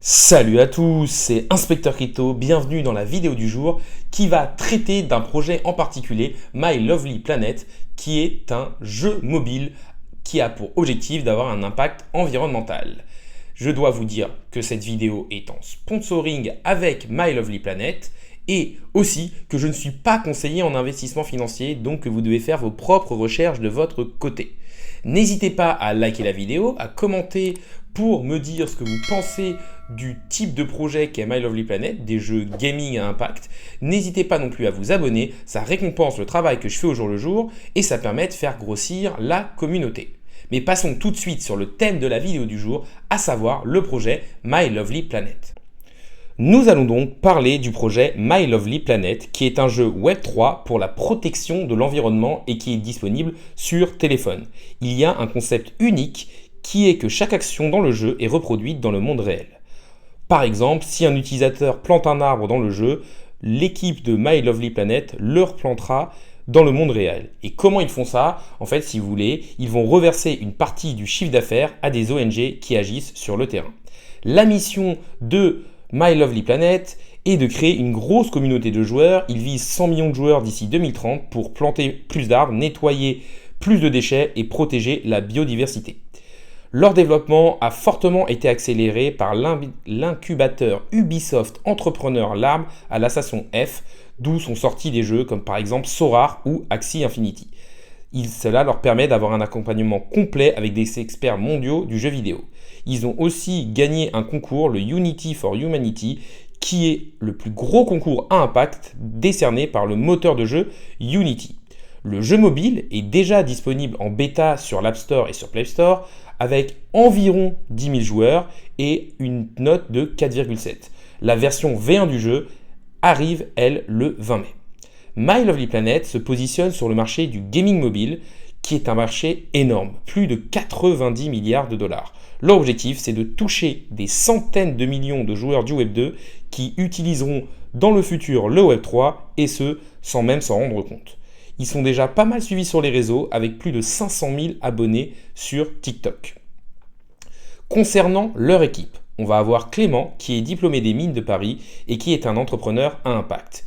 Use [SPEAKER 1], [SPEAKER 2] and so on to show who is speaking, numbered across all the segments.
[SPEAKER 1] Salut à tous, c'est Inspecteur Crypto, bienvenue dans la vidéo du jour qui va traiter d'un projet en particulier, My Lovely Planet, qui est un jeu mobile qui a pour objectif d'avoir un impact environnemental. Je dois vous dire que cette vidéo est en sponsoring avec My Lovely Planet et aussi que je ne suis pas conseiller en investissement financier, donc que vous devez faire vos propres recherches de votre côté. N'hésitez pas à liker la vidéo, à commenter pour me dire ce que vous pensez du type de projet qu'est My Lovely Planet, des jeux gaming à impact. N'hésitez pas non plus à vous abonner, ça récompense le travail que je fais au jour le jour et ça permet de faire grossir la communauté. Mais passons tout de suite sur le thème de la vidéo du jour, à savoir le projet My Lovely Planet. Nous allons donc parler du projet My Lovely Planet, qui est un jeu Web3 pour la protection de l'environnement et qui est disponible sur téléphone. Il y a un concept unique qui est que chaque action dans le jeu est reproduite dans le monde réel. Par exemple, si un utilisateur plante un arbre dans le jeu, l'équipe de My Lovely Planet le replantera dans le monde réel. Et comment ils font ça? En fait, si vous voulez, ils vont reverser une partie du chiffre d'affaires à des ONG qui agissent sur le terrain. La mission de My Lovely Planet est de créer une grosse communauté de joueurs. Ils visent 100 millions de joueurs d'ici 2030 pour planter plus d'arbres, nettoyer plus de déchets et protéger la biodiversité. Leur développement a fortement été accéléré par l'incubateur Ubisoft Entrepreneur Lab à la station F, d'où sont sortis des jeux comme par exemple Sorar ou Axie Infinity. Cela leur permet d'avoir un accompagnement complet avec des experts mondiaux du jeu vidéo. Ils ont aussi gagné un concours, le Unity for Humanity, qui est le plus gros concours à impact décerné par le moteur de jeu Unity. Le jeu mobile est déjà disponible en bêta sur l'App Store et sur Play Store avec environ 10 000 joueurs et une note de 4,7. La version V1 du jeu arrive, elle, le 20 mai. My Lovely Planet se positionne sur le marché du gaming mobile, qui est un marché énorme, plus de 90 milliards de dollars. Leur objectif, c'est de toucher des centaines de millions de joueurs du Web 2 qui utiliseront dans le futur le Web 3 et ce, sans même s'en rendre compte. Ils sont déjà pas mal suivis sur les réseaux avec plus de 500 000 abonnés sur TikTok. Concernant leur équipe, on va avoir Clément qui est diplômé des mines de Paris et qui est un entrepreneur à impact.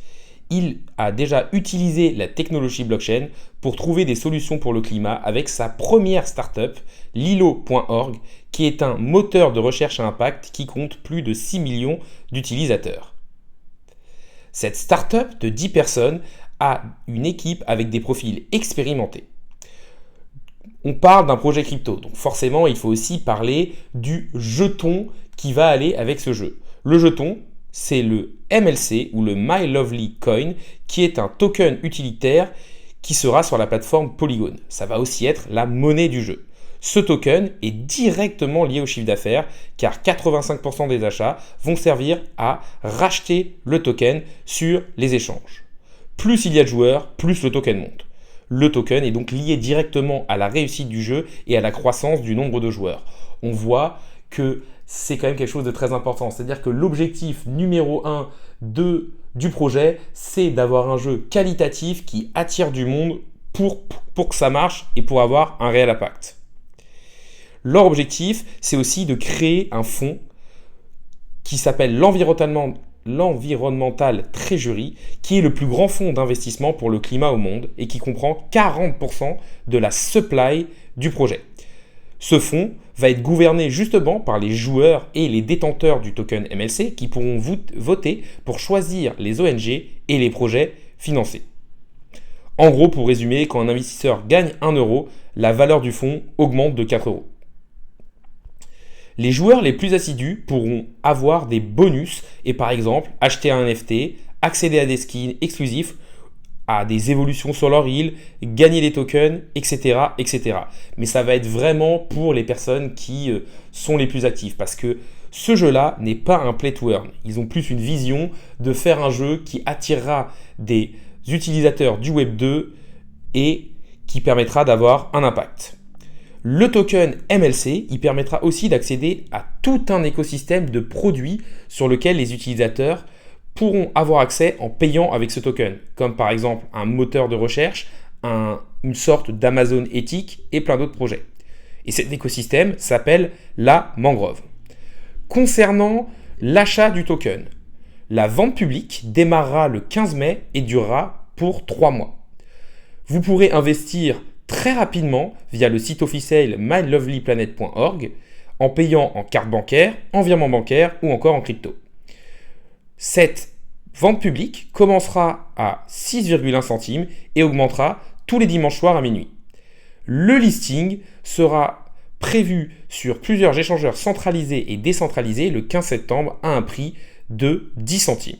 [SPEAKER 1] Il a déjà utilisé la technologie blockchain pour trouver des solutions pour le climat avec sa première startup, Lilo.org, qui est un moteur de recherche à impact qui compte plus de 6 millions d'utilisateurs. Cette startup de 10 personnes a une équipe avec des profils expérimentés. On parle d'un projet crypto, donc forcément il faut aussi parler du jeton qui va aller avec ce jeu. Le jeton, c'est le MLC ou le My Lovely Coin, qui est un token utilitaire qui sera sur la plateforme Polygon. Ça va aussi être la monnaie du jeu. Ce token est directement lié au chiffre d'affaires car 85% des achats vont servir à racheter le token sur les échanges. Plus il y a de joueurs, plus le token monte. Le token est donc lié directement à la réussite du jeu et à la croissance du nombre de joueurs. On voit que c'est quand même quelque chose de très important. C'est-à-dire que l'objectif numéro 1 du projet, c'est d'avoir un jeu qualitatif qui attire du monde pour que ça marche et pour avoir un réel impact. Leur objectif, c'est aussi de créer un fonds qui s'appelle l'Environmental Treasury, qui est le plus grand fonds d'investissement pour le climat au monde et qui comprend 40% de la supply du projet. Ce fonds va être gouverné justement par les joueurs et les détenteurs du token MLC qui pourront voter pour choisir les ONG et les projets financés. En gros, pour résumer, quand un investisseur gagne 1 euro, la valeur du fonds augmente de 4 euros. Les joueurs les plus assidus pourront avoir des bonus et par exemple acheter un NFT, accéder à des skins exclusifs, à des évolutions sur leur île, gagner des tokens, etc., etc. Mais ça va être vraiment pour les personnes qui sont les plus actives parce que ce jeu-là n'est pas un play to earn. Ils ont plus une vision de faire un jeu qui attirera des utilisateurs du Web 2 et qui permettra d'avoir un impact. Le token MLC, il permettra aussi d'accéder à tout un écosystème de produits sur lequel les utilisateurs pourront avoir accès en payant avec ce token, comme par exemple un moteur de recherche, une sorte d'Amazon éthique et plein d'autres projets. Et cet écosystème s'appelle la mangrove. Concernant L'achat du token. La vente publique démarrera le 15 mai et durera pour 3 mois. Vous pourrez investir très rapidement via le site officiel mylovelyplanet.org en payant en carte bancaire, en virement bancaire ou encore en crypto. Cette vente publique commencera à 6,1 centimes et augmentera tous les dimanches soirs à minuit. Le listing sera prévu sur plusieurs échangeurs centralisés et décentralisés le 15 septembre à un prix de 10 centimes.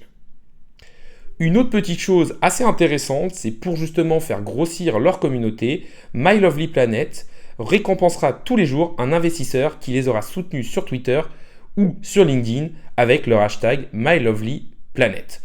[SPEAKER 1] Une autre petite chose assez intéressante, c'est pour justement faire grossir leur communauté, mylovelyplanet récompensera tous les jours un investisseur qui les aura soutenus sur Twitter ou sur LinkedIn avec leur hashtag mylovelyplanet.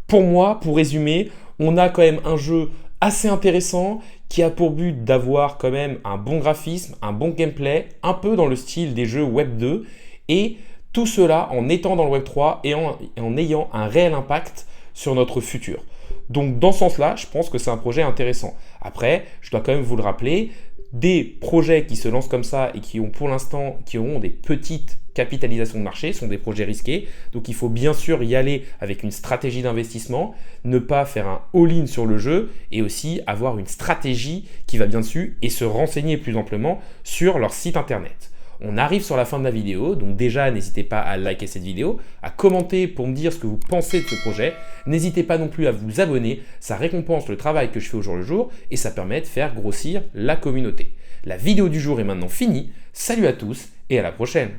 [SPEAKER 1] Pour moi, pour résumer, on a quand même un jeu assez intéressant qui a pour but d'avoir quand même un bon graphisme, un bon gameplay, un peu dans le style des jeux Web 2 et tout cela en étant dans le Web 3 et en ayant un réel impact sur notre futur. Donc dans ce sens-là, je pense que c'est un projet intéressant. Après, je dois quand même vous le rappeler, des projets qui se lancent comme ça et qui ont pour l'instant, qui auront des petites capitalisations de marché, sont des projets risqués. Donc il faut bien sûr y aller avec une stratégie d'investissement, ne pas faire un all-in sur le jeu et aussi avoir une stratégie qui va bien dessus et se renseigner plus amplement sur leur site internet. On arrive sur la fin de la vidéo, donc déjà n'hésitez pas à liker cette vidéo, à commenter pour me dire ce que vous pensez de ce projet. N'hésitez pas non plus à vous abonner, ça récompense le travail que je fais au jour le jour et ça permet de faire grossir la communauté. La vidéo du jour est maintenant finie, salut à tous et à la prochaine.